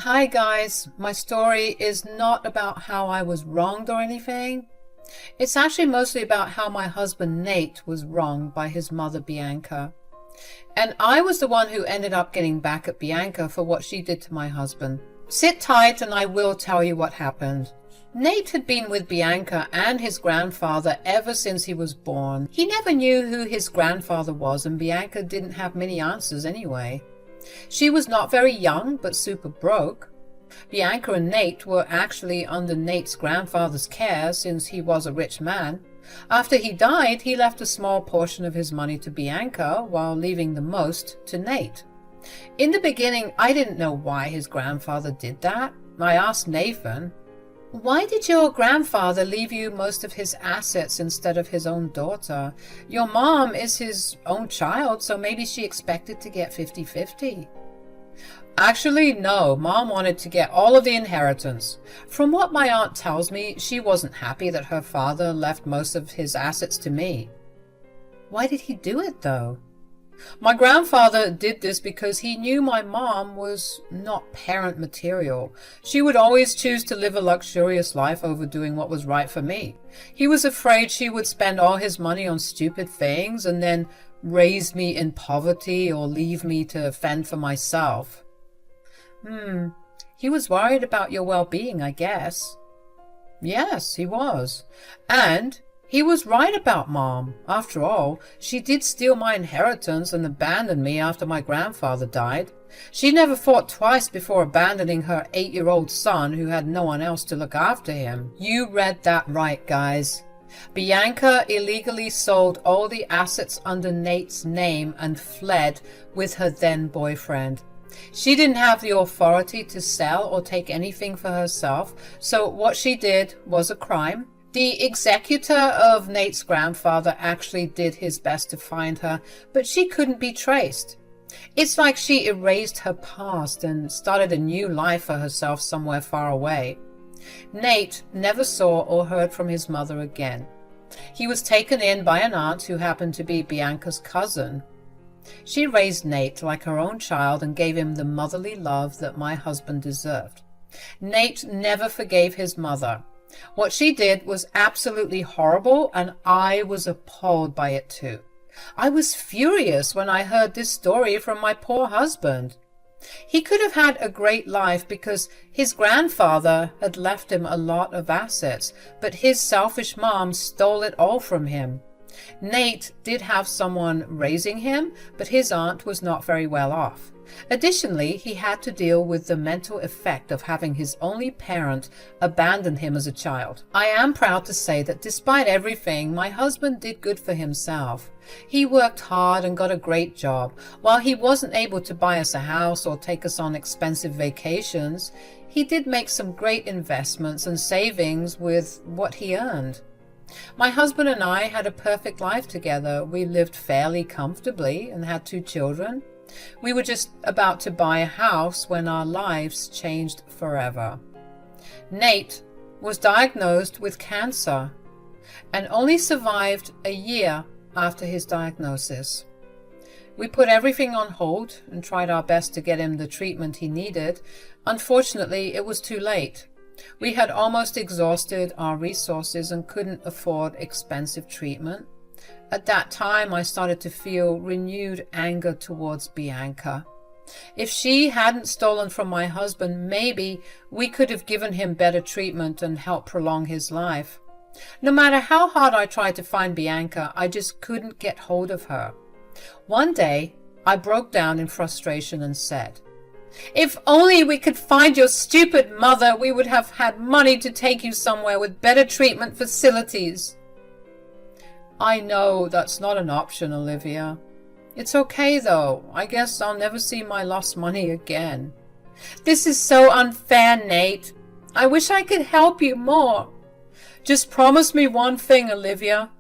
Hi guys, my story is not about how I was wronged or anything. It's actually mostly about how my husband Nate was wronged by his mother Bianca. And I was the one who ended up getting back at Bianca for what she did to my husband. Sit tight and I will tell you what happened. Nate had been with Bianca and his grandfather ever since he was born. He never knew who his grandfather was, and Bianca didn't have many answers anyway. She was not very young, but super broke. Bianca and Nate were actually under Nate's grandfather's care since he was a rich man. After he died, he left a small portion of his money to Bianca while leaving the most to Nate. In the beginning, I didn't know why his grandfather did that. I asked Nathan, "Why did your grandfather leave you most of his assets instead of his own daughter? Your mom is his own child, so maybe she expected to get 50-50. Actually, no. Mom wanted to get all of the inheritance. From what my aunt tells me, she wasn't happy that her father left most of his assets to me. Why did he do it, though? My grandfather did this because he knew my mom was not parent material. She would always choose to live a luxurious life over doing what was right for me. He was afraid she would spend all his money on stupid things and then raise me in poverty or leave me to fend for myself." He was worried about your well-being, I guess. Yes, he was. And he was right about Mom. After all, she did steal my inheritance and abandon me after my grandfather died. She never thought twice before abandoning her 8-year-old son who had no one else to look after him. You read that right, guys. Bianca illegally sold all the assets under Nate's name and fled with her then-boyfriend. She didn't have the authority to sell or take anything for herself, so what she did was a crime. The executor of Nate's grandfather actually did his best to find her, but she couldn't be traced. It's like she erased her past and started a new life for herself somewhere far away. Nate never saw or heard from his mother again. He was taken in by an aunt who happened to be Bianca's cousin. She raised Nate like her own child and gave him the motherly love that my husband deserved. Nate never forgave his mother. What she did was absolutely horrible, and I was appalled by it too. I was furious when I heard this story from my poor husband. He could have had a great life because his grandfather had left him a lot of assets, but his selfish mom stole it all from him. Nate did have someone raising him, but his aunt was not very well off. Additionally, he had to deal with the mental effect of having his only parent abandon him as a child. I am proud to say that despite everything, my husband did good for himself. He worked hard and got a great job. While he wasn't able to buy us a house or take us on expensive vacations, he did make some great investments and savings with what he earned. My husband and I had a perfect life together. We lived fairly comfortably and had 2 children. We were just about to buy a house when our lives changed forever. Nate was diagnosed with cancer and only survived a year after his diagnosis. We put everything on hold and tried our best to get him the treatment he needed. Unfortunately, it was too late. We had almost exhausted our resources and couldn't afford expensive treatment. At that time, I started to feel renewed anger towards Bianca. If she hadn't stolen from my husband, maybe we could have given him better treatment and helped prolong his life. No matter how hard I tried to find Bianca, I just couldn't get hold of her. One day, I broke down in frustration and said, "If only we could find your stupid mother, we would have had money to take you somewhere with better treatment facilities." I know that's not an option, Olivia. It's okay though. I guess I'll never see my lost money again. This is so unfair, Nate. I wish I could help you more. Just promise me one thing, Olivia.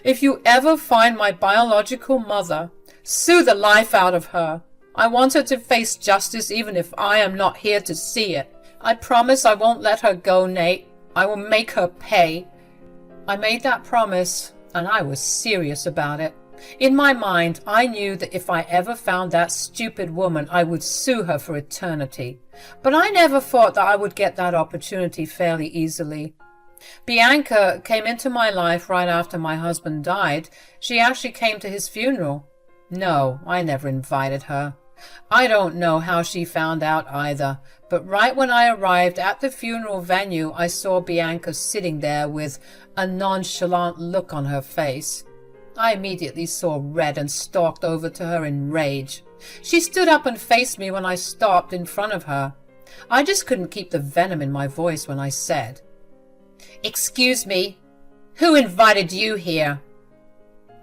If you ever find my biological mother, sue the life out of her. I want her to face justice even if I am not here to see it. I promise I won't let her go, Nate. I will make her pay. I made that promise, and I was serious about it. In my mind, I knew that if I ever found that stupid woman, I would sue her for eternity. But I never thought that I would get that opportunity fairly easily. Bianca came into my life right after my husband died. She actually came to his funeral. No, I never invited her. I don't know how she found out either, but right when I arrived at the funeral venue, I saw Bianca sitting there with a nonchalant look on her face. I immediately saw red and stalked over to her in rage. She stood up and faced me when I stopped in front of her. I just couldn't keep the venom in my voice when I said, "Excuse me, who invited you here?"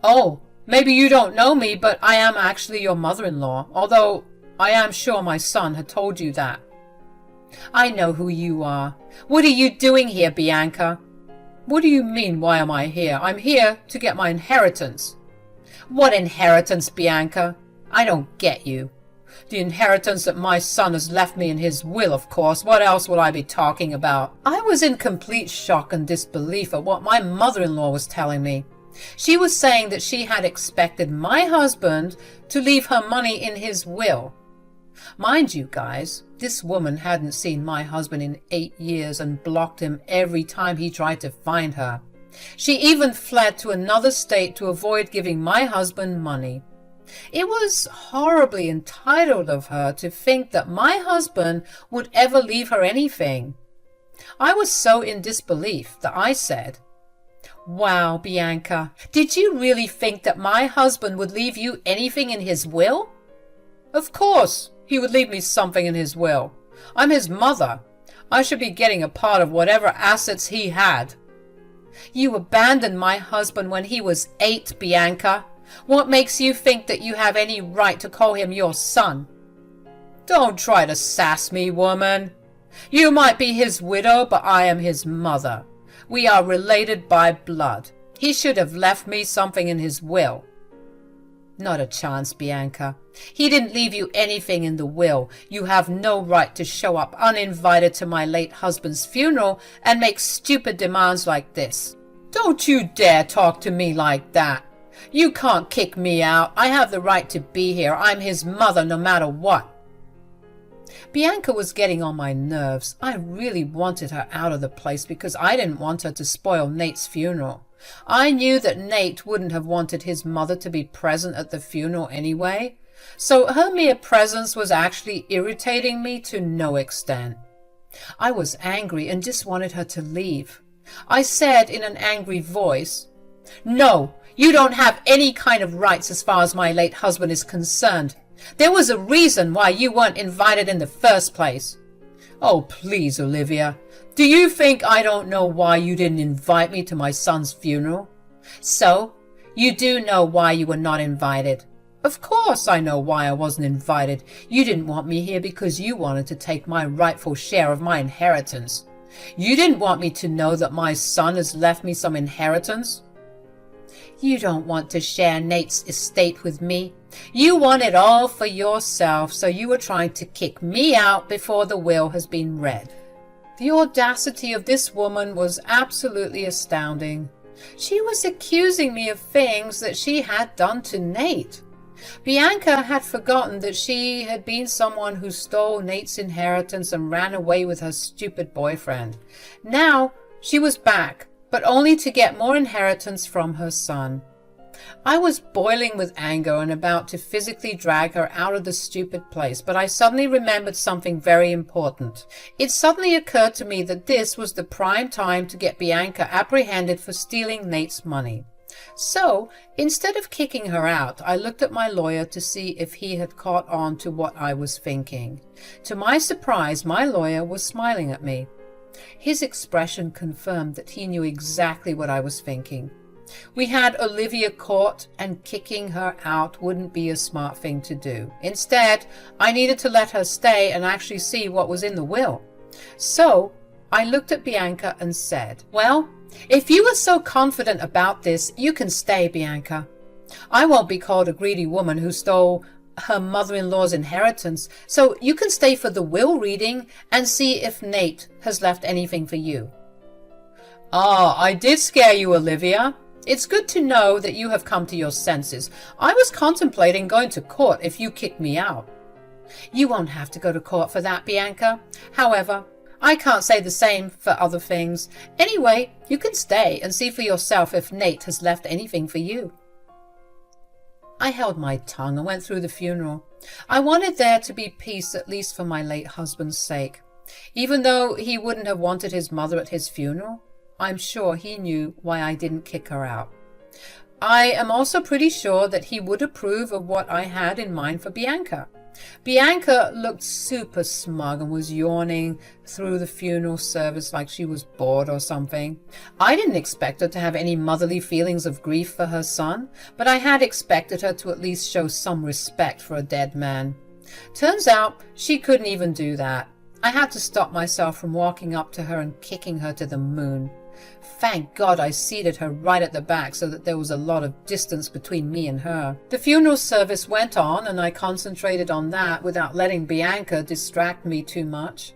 "Oh, maybe you don't know me, but I am actually your mother-in-law, although I am sure my son had told you that." "I know who you are. What are you doing here, Bianca?" "What do you mean, why am I here? I'm here to get my inheritance." "What inheritance, Bianca? I don't get you." "The inheritance that my son has left me in his will, of course. What else would I be talking about?" I was in complete shock and disbelief at what my mother-in-law was telling me. She was saying that she had expected my husband to leave her money in his will. Mind you, guys, this woman hadn't seen my husband in 8 years and blocked him every time he tried to find her. She even fled to another state to avoid giving my husband money. It was horribly entitled of her to think that my husband would ever leave her anything. I was so in disbelief that I said, "Wow, Bianca, did you really think that my husband would leave you anything in his will?" "Of course, he would leave me something in his will. I'm his mother. I should be getting a part of whatever assets he had." "You abandoned my husband when he was 8, Bianca. What makes you think that you have any right to call him your son?" "Don't try to sass me, woman. You might be his widow, but I am his mother. We are related by blood. He should have left me something in his will." "Not a chance, Bianca. He didn't leave you anything in the will. You have no right to show up uninvited to my late husband's funeral and make stupid demands like this." "Don't you dare talk to me like that. You can't kick me out. I have the right to be here. I'm his mother no matter what." Bianca was getting on my nerves. I really wanted her out of the place because I didn't want her to spoil Nate's funeral. I knew that Nate wouldn't have wanted his mother to be present at the funeral anyway, so her mere presence was actually irritating me to no extent. I was angry and just wanted her to leave. I said in an angry voice, "No, you don't have any kind of rights as far as my late husband is concerned. There was a reason why you weren't invited in the first place." "Oh, please, Olivia. Do you think I don't know why you didn't invite me to my son's funeral?" "So, you do know why you were not invited?" "Of course I know why I wasn't invited. You didn't want me here because you wanted to take my rightful share of my inheritance. You didn't want me to know that my son has left me some inheritance." "You don't want to share Nate's estate with me. You want it all for yourself, so you were trying to kick me out before the will has been read." The audacity of this woman was absolutely astounding. She was accusing me of things that she had done to Nate. Bianca had forgotten that she had been someone who stole Nate's inheritance and ran away with her stupid boyfriend. Now she was back, but only to get more inheritance from her son. I was boiling with anger and about to physically drag her out of the stupid place, but I suddenly remembered something very important. It suddenly occurred to me that this was the prime time to get Bianca apprehended for stealing Nate's money. So, instead of kicking her out, I looked at my lawyer to see if he had caught on to what I was thinking. To my surprise, my lawyer was smiling at me. His expression confirmed that he knew exactly what I was thinking. We had Olivia caught, and kicking her out wouldn't be a smart thing to do. Instead, I needed to let her stay and actually see what was in the will. So, I looked at Bianca and said, "Well, if you were so confident about this, you can stay, Bianca. I won't be called a greedy woman who stole her mother-in-law's inheritance, so you can stay for the will reading and see if Nate has left anything for you." "Ah, I did scare you, Olivia. It's good to know that you have come to your senses. I was contemplating going to court if you kicked me out. You won't have to go to court for that, Bianca. However, I can't say the same for other things. Anyway, you can stay and see for yourself if Nate has left anything for you. I held my tongue and went through the funeral. I wanted there to be peace, at least for my late husband's sake. Even though he wouldn't have wanted his mother at his funeral, I'm sure he knew why I didn't kick her out. I am also pretty sure that he would approve of what I had in mind for Bianca. Bianca looked super smug and was yawning through the funeral service like she was bored or something. I didn't expect her to have any motherly feelings of grief for her son, but I had expected her to at least show some respect for a dead man. Turns out she couldn't even do that. I had to stop myself from walking up to her and kicking her to the moon. Thank God I seated her right at the back so that there was a lot of distance between me and her. The funeral service went on and I concentrated on that without letting Bianca distract me too much.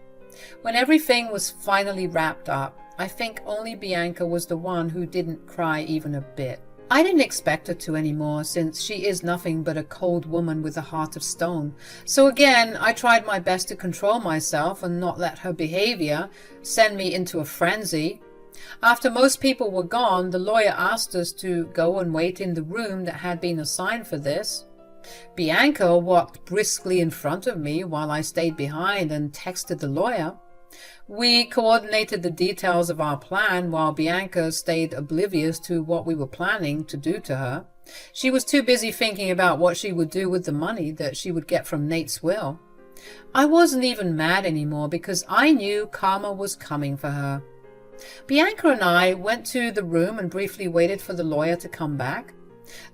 When everything was finally wrapped up, I think only Bianca was the one who didn't cry even a bit. I didn't expect her to anymore, since she is nothing but a cold woman with a heart of stone. So again, I tried my best to control myself and not let her behavior send me into a frenzy. After most people were gone, the lawyer asked us to go and wait in the room that had been assigned for this. Bianca walked briskly in front of me while I stayed behind and texted the lawyer. We coordinated the details of our plan while Bianca stayed oblivious to what we were planning to do to her. She was too busy thinking about what she would do with the money that she would get from Nate's will. I wasn't even mad anymore because I knew karma was coming for her. Bianca and I went to the room and briefly waited for the lawyer to come back.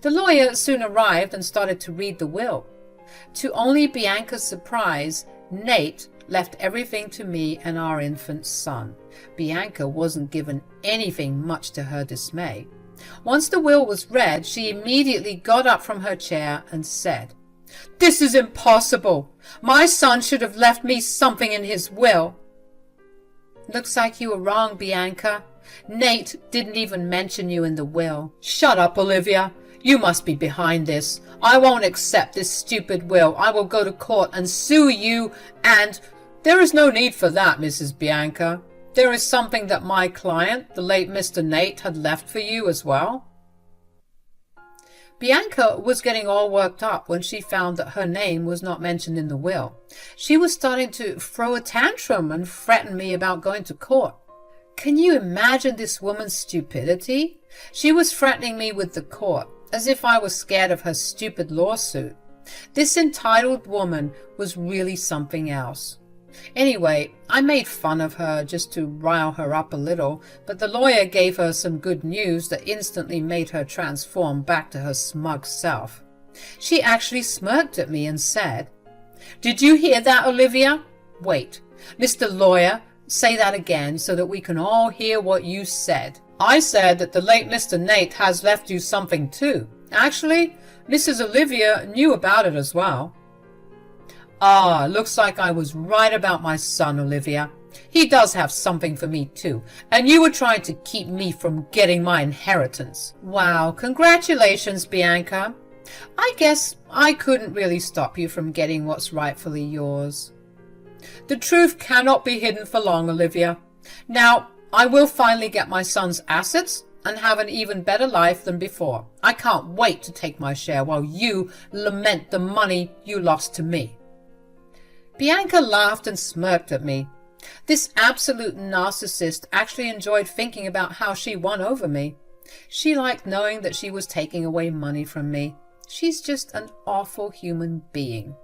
The lawyer soon arrived and started to read the will. To only Bianca's surprise, Nate left everything to me and our infant son. Bianca wasn't given anything, much to her dismay. Once the will was read, she immediately got up from her chair and said, "This is impossible. My son should have left me something in his will." "Looks like you were wrong, Bianca. Nate didn't even mention you in the will." "Shut up, Olivia. You must be behind this. I won't accept this stupid will. I will go to court and sue you and—" "There is no need for that, Mrs. Bianca. There is something that my client, the late Mr. Nate, had left for you as well." Bianca was getting all worked up when she found that her name was not mentioned in the will. She was starting to throw a tantrum and threaten me about going to court. Can you imagine this woman's stupidity? She was threatening me with the court, as if I was scared of her stupid lawsuit. This entitled woman was really something else. Anyway, I made fun of her just to rile her up a little, but the lawyer gave her some good news that instantly made her transform back to her smug self. She actually smirked at me and said, "Did you hear that, Olivia? Wait, Mr. Lawyer, say that again so that we can all hear what you said." "I said that the late Mr. Nate has left you something too. Actually, Mrs. Olivia knew about it as well." "Ah, looks like I was right about my son, Olivia. He does have something for me too, and you were trying to keep me from getting my inheritance." "Wow, congratulations, Bianca. I guess I couldn't really stop you from getting what's rightfully yours." "The truth cannot be hidden for long, Olivia. Now, I will finally get my son's assets and have an even better life than before. I can't wait to take my share while you lament the money you lost to me." Bianca laughed and smirked at me. This absolute narcissist actually enjoyed thinking about how she won over me. She liked knowing that she was taking away money from me. She's just an awful human being.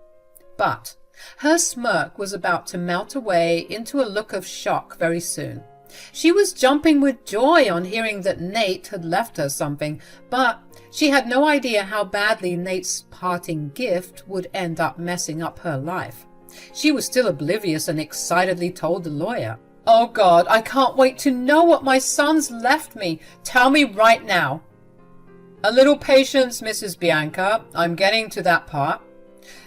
But her smirk was about to melt away into a look of shock very soon. She was jumping with joy on hearing that Nate had left her something, but she had no idea how badly Nate's parting gift would end up messing up her life. She was still oblivious and excitedly told the lawyer, "Oh God, I can't wait to know what my son's left me. Tell me right now." "A little patience, Mrs. Bianca. I'm getting to that part.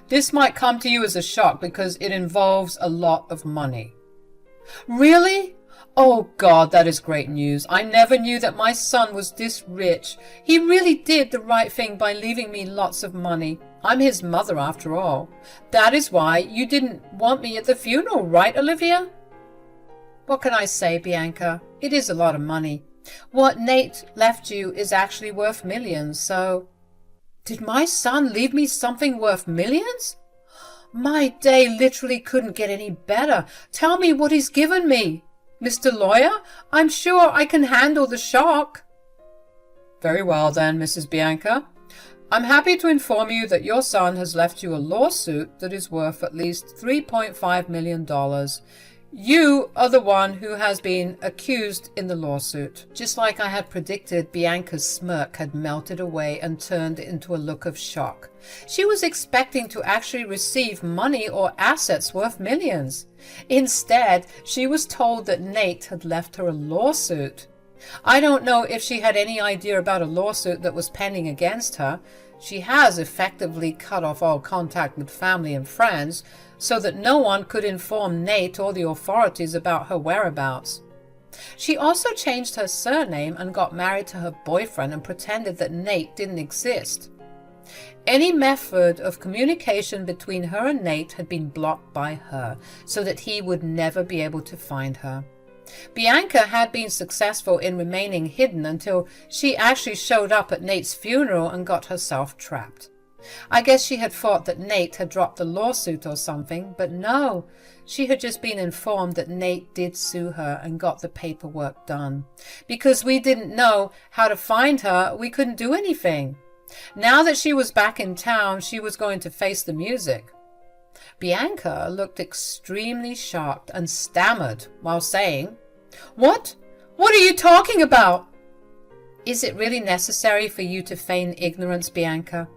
This might come to you as a shock because it involves a lot of money." "Really? Oh God, that is great news. I never knew that my son was this rich. He really did the right thing by leaving me lots of money. I'm his mother after all. That is why you didn't want me at the funeral, right, Olivia? What can I say, Bianca? It is a lot of money. What Nate left you is actually worth millions, so... Did my son leave me something worth millions? My day literally couldn't get any better. Tell me what he's given me. Mr. Lawyer, I'm sure I can handle the shock. Very well then, Mrs. Bianca. I'm happy to inform you that your son has left you a lawsuit that is worth at least $3.5 million. You are the one who has been accused in the lawsuit. Just like I had predicted, Bianca's smirk had melted away and turned into a look of shock. She was expecting to actually receive money or assets worth millions. Instead, she was told that Nate had left her a lawsuit. I don't know if she had any idea about a lawsuit that was pending against her. She has effectively cut off all contact with family and friends, so that no one could inform Nate or the authorities about her whereabouts. She also changed her surname and got married to her boyfriend and pretended that Nate didn't exist. Any method of communication between her and Nate had been blocked by her, so that he would never be able to find her. Bianca had been successful in remaining hidden until she actually showed up at Nate's funeral and got herself trapped. I guess she had thought that Nate had dropped the lawsuit or something, but no, she had just been informed that Nate did sue her and got the paperwork done. Because we didn't know how to find her, we couldn't do anything. Now that she was back in town, she was going to face the music. Bianca looked extremely shocked and stammered while saying, "What? What are you talking about?" Is it really necessary for you to feign ignorance, Bianca?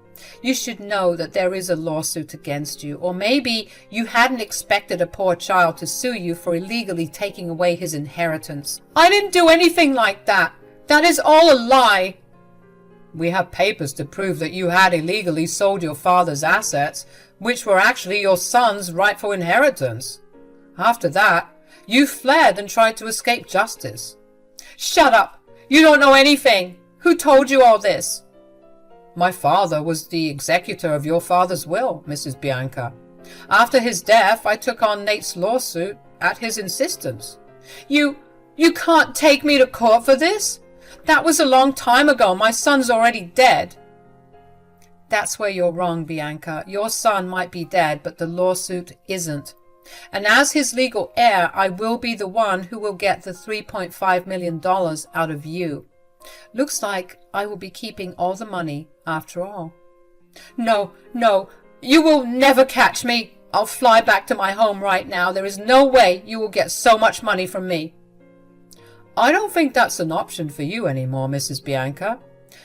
You should know that there is a lawsuit against you, or maybe you hadn't expected a poor child to sue you for illegally taking away his inheritance. I didn't do anything like that. That is all a lie. We have papers to prove that you had illegally sold your father's assets, which were actually your son's rightful inheritance. After that, you fled and tried to escape justice. Shut up! You don't know anything! Who told you all this? My father was the executor of your father's will, Mrs. Bianca. After his death, I took on Nate's lawsuit at his insistence. You can't take me to court for this? That was a long time ago. My son's already dead. That's where you're wrong, Bianca. Your son might be dead, but the lawsuit isn't. And as his legal heir, I will be the one who will get the $3.5 million out of you. Looks like I will be keeping all the money after all. No, you will never catch me. I'll fly back to my home right now. There is no way you will get so much money from me. I don't think that's an option for you anymore, Mrs. Bianca.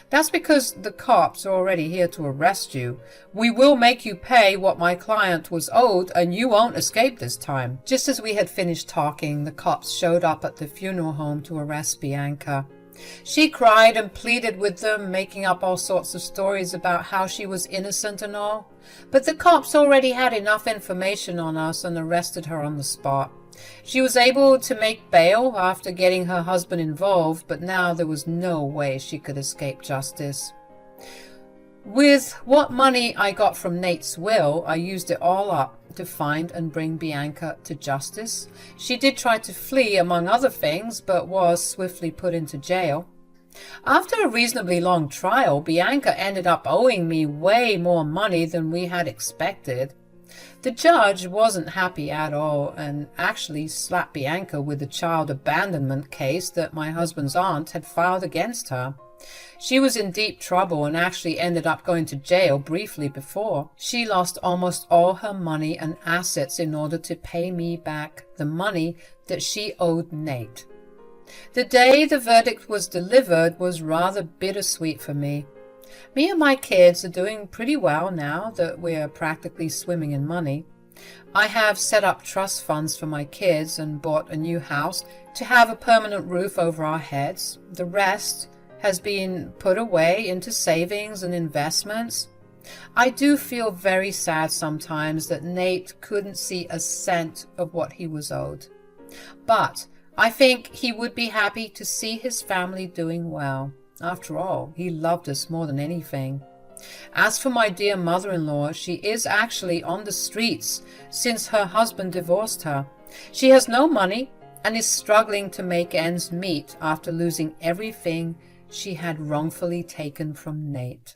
That's because the cops are already here to arrest you. We will make you pay what my client was owed, and you won't escape this time. Just as we had finished talking, the cops showed up at the funeral home to arrest Bianca. She cried and pleaded with them, making up all sorts of stories about how she was innocent and all. But the cops already had enough information on us and arrested her on the spot. She was able to make bail after getting her husband involved, but now there was no way she could escape justice. With what money I got from Nate's will, I used it all up to find and bring Bianca to justice. She did try to flee, among other things, but was swiftly put into jail. After a reasonably long trial, Bianca ended up owing me way more money than we had expected. The judge wasn't happy at all and actually slapped Bianca with the child abandonment case that my husband's aunt had filed against her. She was in deep trouble and actually ended up going to jail briefly before. She lost almost all her money and assets in order to pay me back the money that she owed Nate. The day the verdict was delivered was rather bittersweet for me. Me and my kids are doing pretty well now that we're practically swimming in money. I have set up trust funds for my kids and bought a new house to have a permanent roof over our heads. The rest has been put away into savings and investments. I do feel very sad sometimes that Nate couldn't see a cent of what he was owed. But I think he would be happy to see his family doing well. After all, he loved us more than anything. As for my dear mother-in-law, she is actually on the streets since her husband divorced her. She has no money and is struggling to make ends meet after losing everything she had wrongfully taken from Nate.